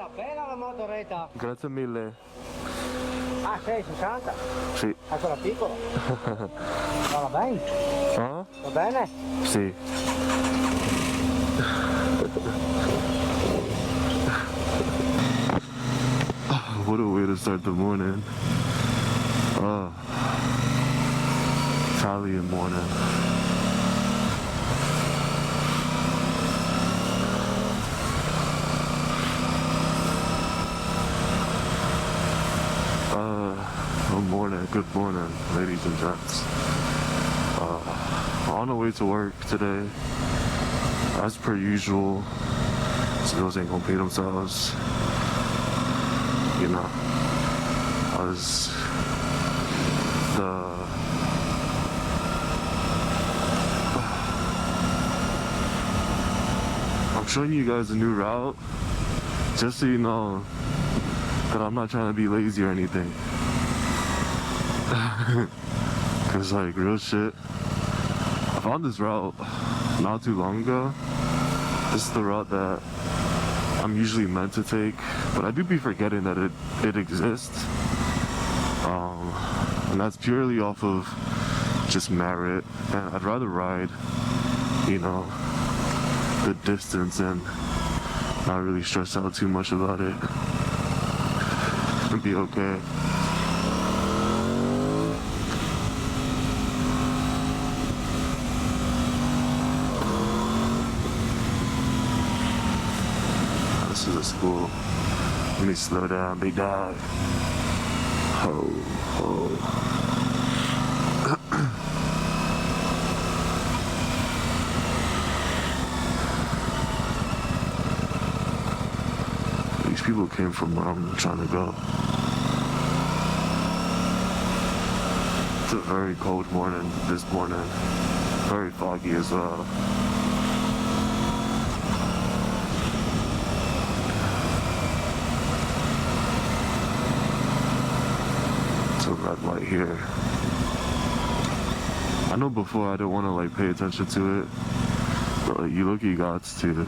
appena la moto Reta? Grazie mille. Ah, 6,60? Sì. Ancora piccolo? Va bene? Ah? Va bene? Sì. What a way to start the morning. Italian morning. Good morning, ladies and gents. On the way to work today, as per usual. Bills ain't gonna pay themselves. You know, I'm showing you guys a new route, just so you know that I'm not trying to be lazy or anything. Cause like real shit, I found this route not too long ago. This is the route that I'm usually meant to take, but I do be forgetting that it exists. And that's purely off of just merit, and I'd rather ride, you know, the distance and not really stress out too much about it and be okay. This is a school. Let me slow down, big dog. Ho, ho. These people came from where I'm trying to go. It's a very cold morning this morning. Very foggy as well. Red light here. I know before I didn't want to like pay attention to it, but like, you lucky gots to. Never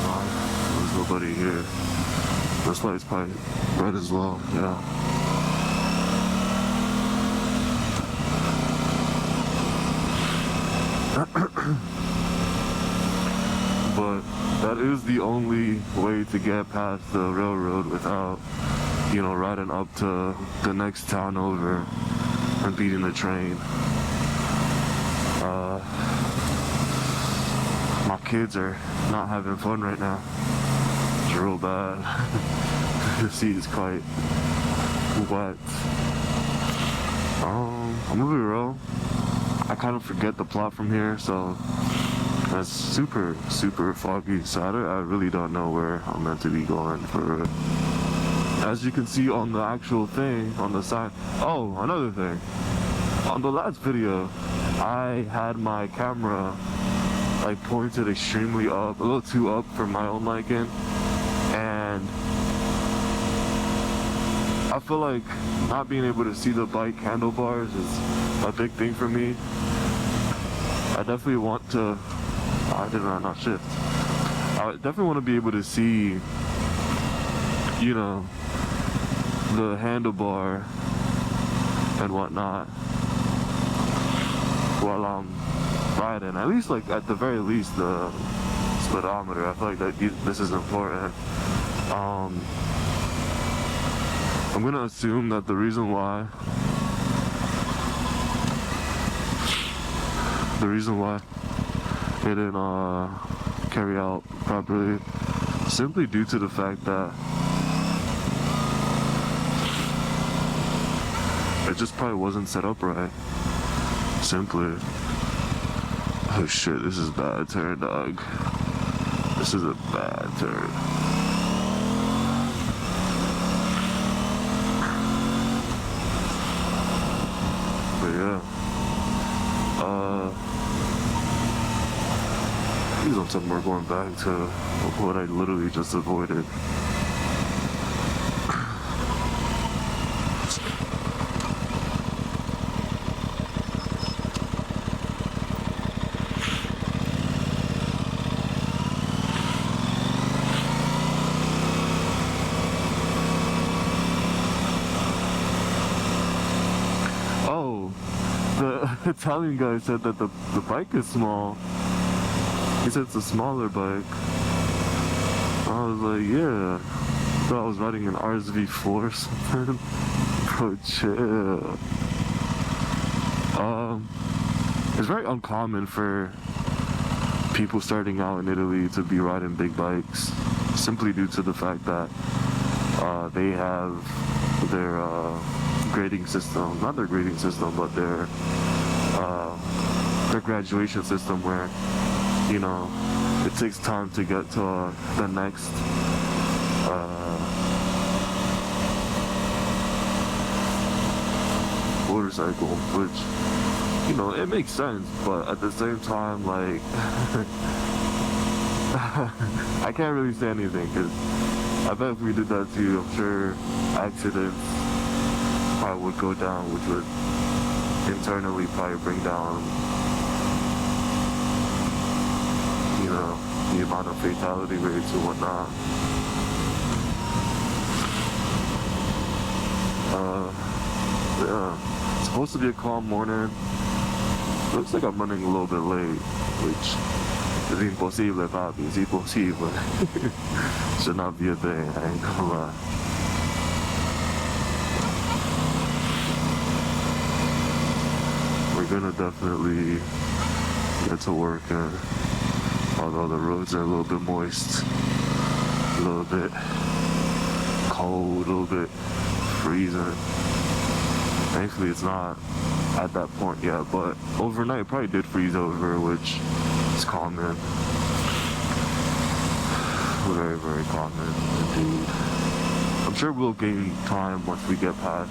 mind. There's nobody here. This light's probably red as well. Yeah. But that is the only way to get past the railroad without, you know, riding up to the next town over and beating the train. My kids are not having fun right now. It's real bad. The seat is quite wet. I'm gonna be real. I kind of forget the plot from here, so it's super, super foggy, so I really don't know where I'm meant to be going for it. As you can see on the actual thing, on the side. Oh, another thing. On the last video, I had my camera like pointed extremely up, a little too up for my own liking, and I feel like not being able to see the bike handlebars is a big thing for me. I definitely want to, I did not shift. I definitely want to be able to see, you know, the handlebar and whatnot while I'm riding. At least, like, at the very least, the speedometer. I feel like that this is important. I'm gonna assume that the reason why it didn't carry out properly, simply due to the fact that it just probably wasn't set up right. Simply. Oh shit, this is a bad turn, dog. This is a bad turn. But yeah. Please don't tell me we're going back to what I literally just avoided. Italian guy said that the bike is small. He said it's a smaller bike. I was like, yeah. I thought I was riding an RSV4 or something. Bro, chill. It's very uncommon for people starting out in Italy to be riding big bikes, simply due to the fact that they have their grading system, not their grading system, but their graduation system where, you know, it takes time to get to the next motorcycle, which, you know, it makes sense, but at the same time, like, I can't really say anything, because I bet if we did that to you, I'm sure accidents probably would go down, which would internally probably bring down, you know, the amount of fatality rates and whatnot. Yeah, it's supposed to be a calm morning. Looks like I'm running a little bit late, which is impossible, papi. It's impossible. Should not be a thing, I ain't gonna lie. We're gonna definitely get to work, although the roads are a little bit moist, a little bit cold, a little bit freezing. Thankfully it's not at that point yet, but overnight it probably did freeze over, which is common. Very, very common indeed. I'm sure we'll gain time once we get past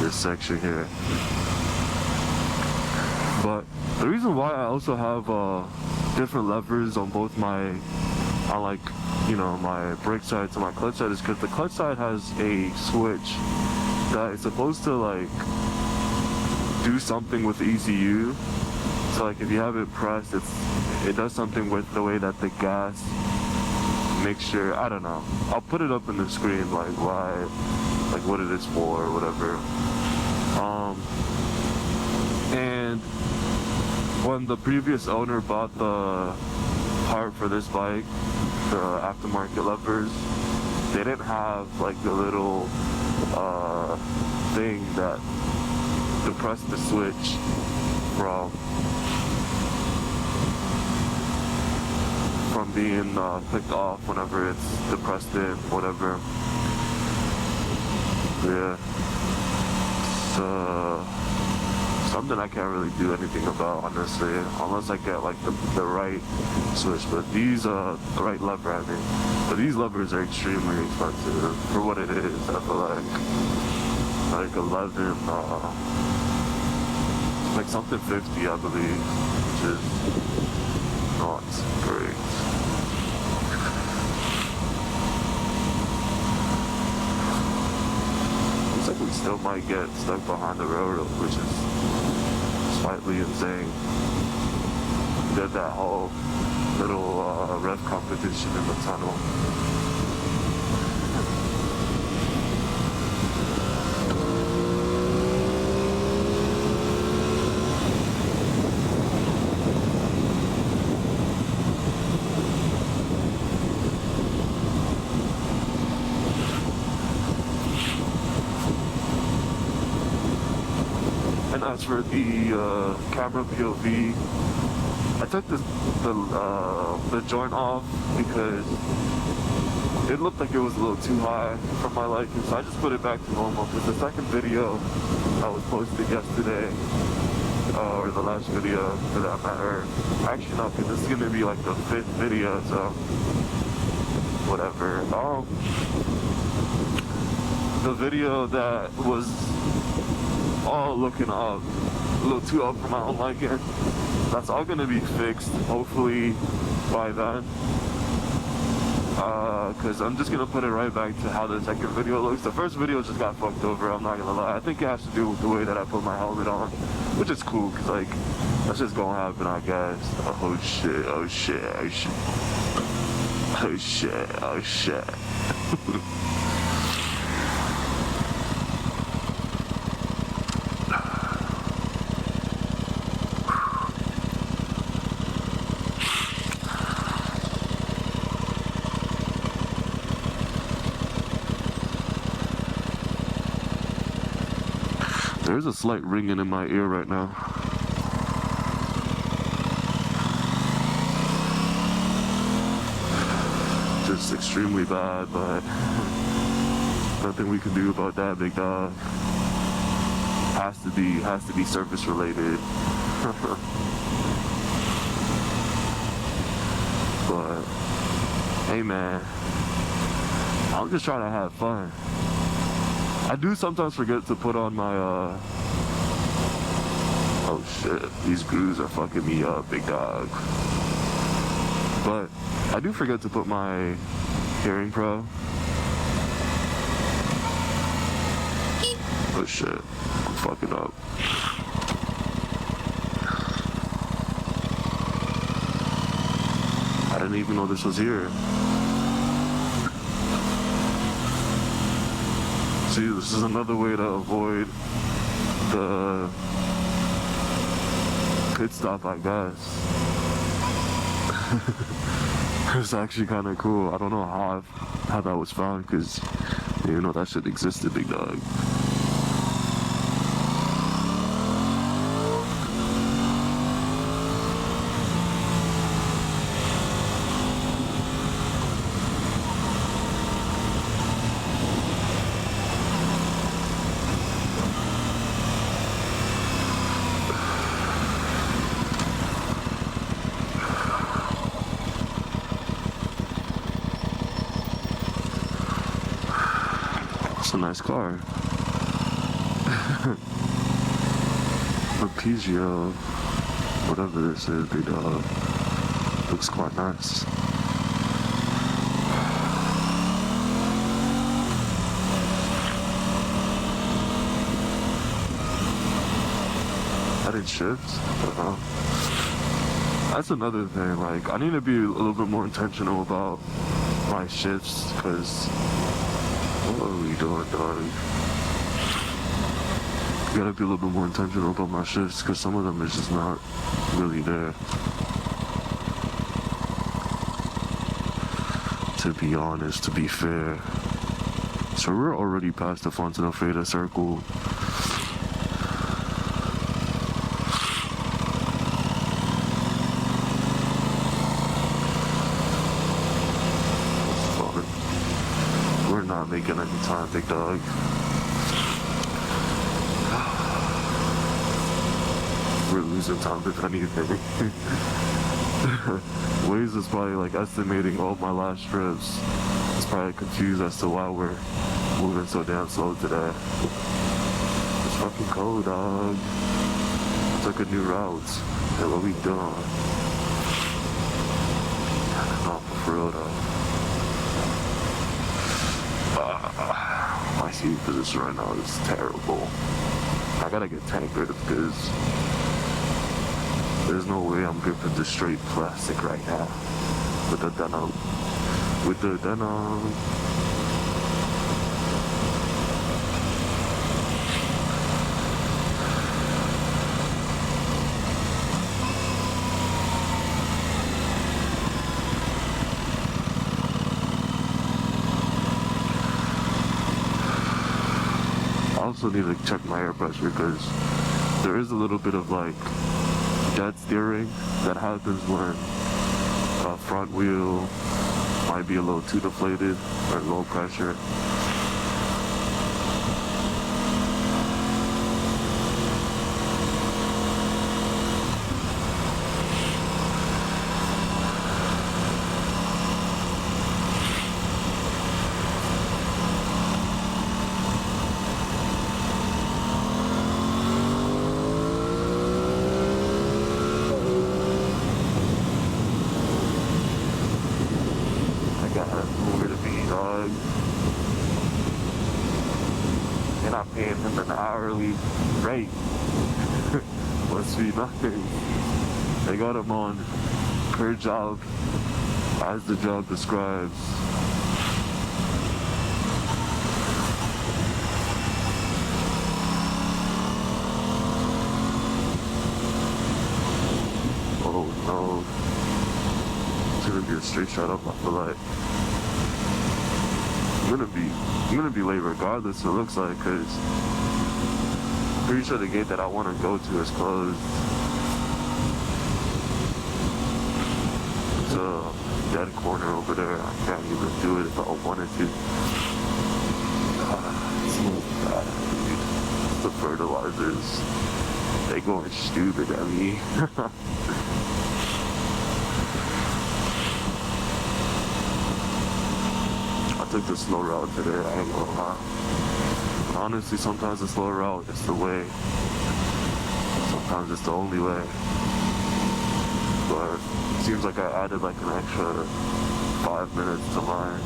this section here. But the reason why I also have different levers on both my, you know, my brake side to my clutch side is because the clutch side has a switch that is supposed to like do something with the ECU. So like if you have it pressed, it does something with the way that the gas mixture, I don't know. I'll put it up in the screen, like why, like what it is for or whatever. And when the previous owner bought the part for this bike, the aftermarket levers, they didn't have like the little thing that depressed the switch from being clicked off whenever it's depressed in, whatever. Yeah, it's something I can't really do anything about, honestly, unless I get like the right switch. But these the right lever, I mean. But these levers are extremely expensive for what it is. I feel like 11, like something 50, I believe, which is not great. Looks like we still might get stuck behind the railroad, which is slightly insane. We did that whole little rev competition in the tunnel. And as for the camera POV, I took the joint off because it looked like it was a little too high for my liking, so I just put it back to normal. Because the second video that was posted yesterday, or the last video for that matter, actually not, because this is going to be like the 5th video, so whatever. The video that was all looking up, a little too up for my own liking, that's all gonna be fixed hopefully by then, because I'm just gonna put it right back to how the second video looks. The first video just got fucked over, I'm not gonna lie. I think it has to do with the way that I put my helmet on, which is cool, because like that's just gonna happen, I guess. Oh shit, oh shit, oh shit, oh shit, oh shit. There's a slight ringing in my ear right now. Just extremely bad, but nothing we can do about that, big dog. Has to be service related. But hey man, I'm just trying to have fun. I do sometimes forget to put on my oh shit, these grooves are fucking me up, big dog. But I do forget to put my hearing pro. Oh shit, I'm fucking up. I didn't even know this was here. See, this is another way to avoid the pit stop, I guess. It's actually kind of cool. I don't know how that was found, because you know that shit existed, big dog. It's a nice car. Aprilia, whatever this is, big dog. Looks quite nice. I didn't shift. That's another thing. Like, I need to be a little bit more intentional about my shifts, because what are we doing, dog? Gotta be a little bit more intentional about my shifts, because some of them is just not really there. To be honest, to be fair. So we're already past the Fontana Freda circle. We're not making any time, big dog. We're losing time if anything. Waze is probably like estimating all my last trips. It's probably confused as to why we're moving so damn slow today. It's fucking cold, dog. Took a new route. Hey, what we doing? Not for real though. My seat position right now is terrible. I gotta get tankered because there's no way I'm gripping the straight plastic right now with the denim. With the denim. I also need to check my air pressure because there is a little bit of like dead steering that happens when a front wheel might be a little too deflated or low pressure. And I'm paying him an hourly rate. Must be nothing. They got him on per job, as the job describes. Oh no. It's gonna be a straight shot up, I feel like. I'm gonna be late regardless, it looks like, because Pretty sure the gate that I want to go to is closed. It's a dead corner over there. I can't even do it if I wanted to. It smells bad, dude. The fertilizers, they going stupid at me. I took the slow route today, I ain't gonna lie. But honestly, sometimes the slow route is the way. Sometimes it's the only way. But it seems like I added like an extra 5 minutes to my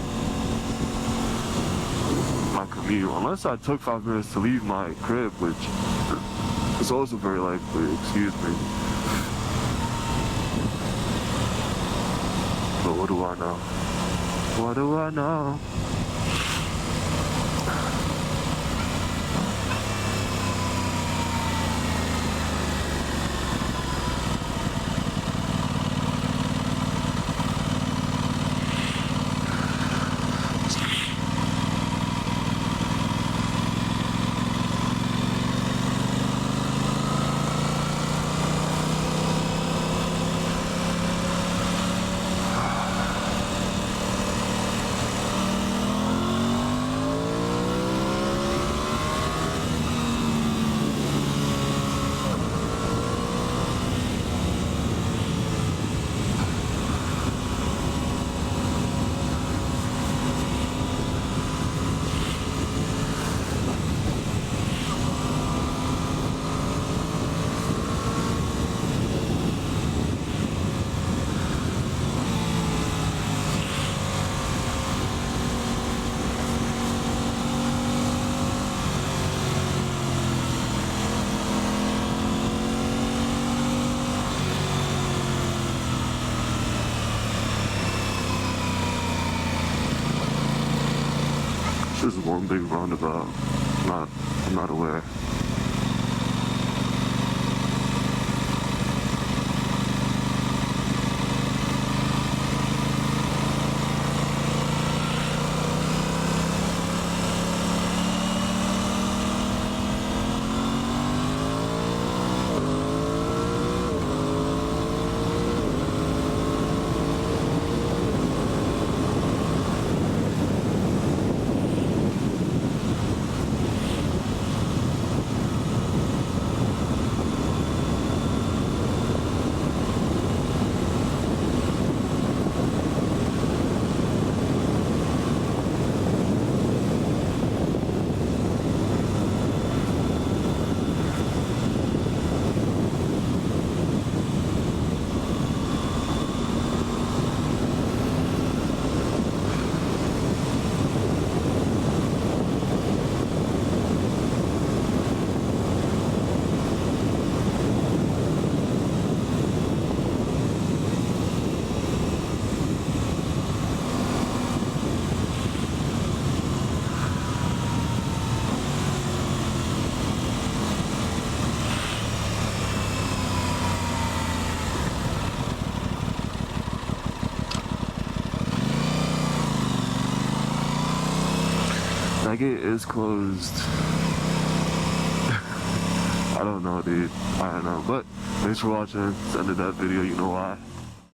commute. Unless I took 5 minutes to leave my crib, which is also very likely, excuse me. But what do I know? What do I know? This is one big roundabout. I'm not aware. That gate is closed. I don't know, dude. I don't know. But thanks for watching. It's the end of that video. You know why.